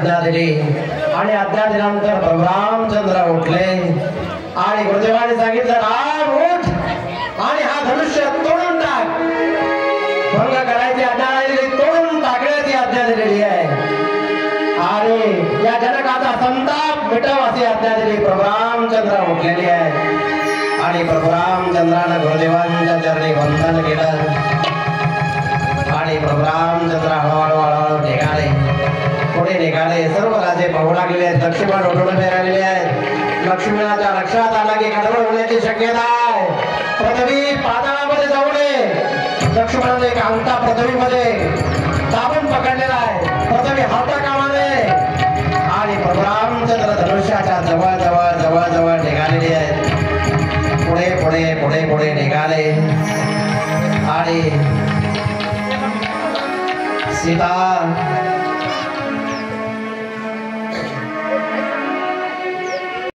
आज्ञा दिली आणि आज्ञा दिल्यानंतर प्रभू रामचंद्र उठले आणि गुरुदेवाने सांगितलं राम उठ आणि हा धनुष्य तोडून टाक. भंग करायची आज्ञा दिली, तोडून टाकण्याची आज्ञा दिलेली आहे आणि या जनकाचा संताप मिटव अशी आज्ञा दिली. प्रभू रामचंद्र उठलेली आहे आणि प्रभू रामचंद्रानं गुरुदेवांच्या चरणी वंदन केलं आणि प्रभू रामचंद्र हळूहळू निघाले, पुढे निघाले. सर्व राजे पाहू लागलेले आहेत, लक्ष्मण उठून राहिलेले आहेत. लक्ष्मणाच्या लक्षात आला की गडबड होण्याची शक्यता आहे. पृथ्वी पाताळामध्ये जाऊ नये. लक्ष्मणाने एक अंगठा पृथ्वीमध्ये दाबून पकडलेला आहे, पृथ्वी हाता कामा नये आणि प्रभू रामचंद्र धनुष्याच्या जवळ जवळ जवळ जवळ निघालेले आहेत. पुढे पुढे पुढे पुढे निघाले आणि सीता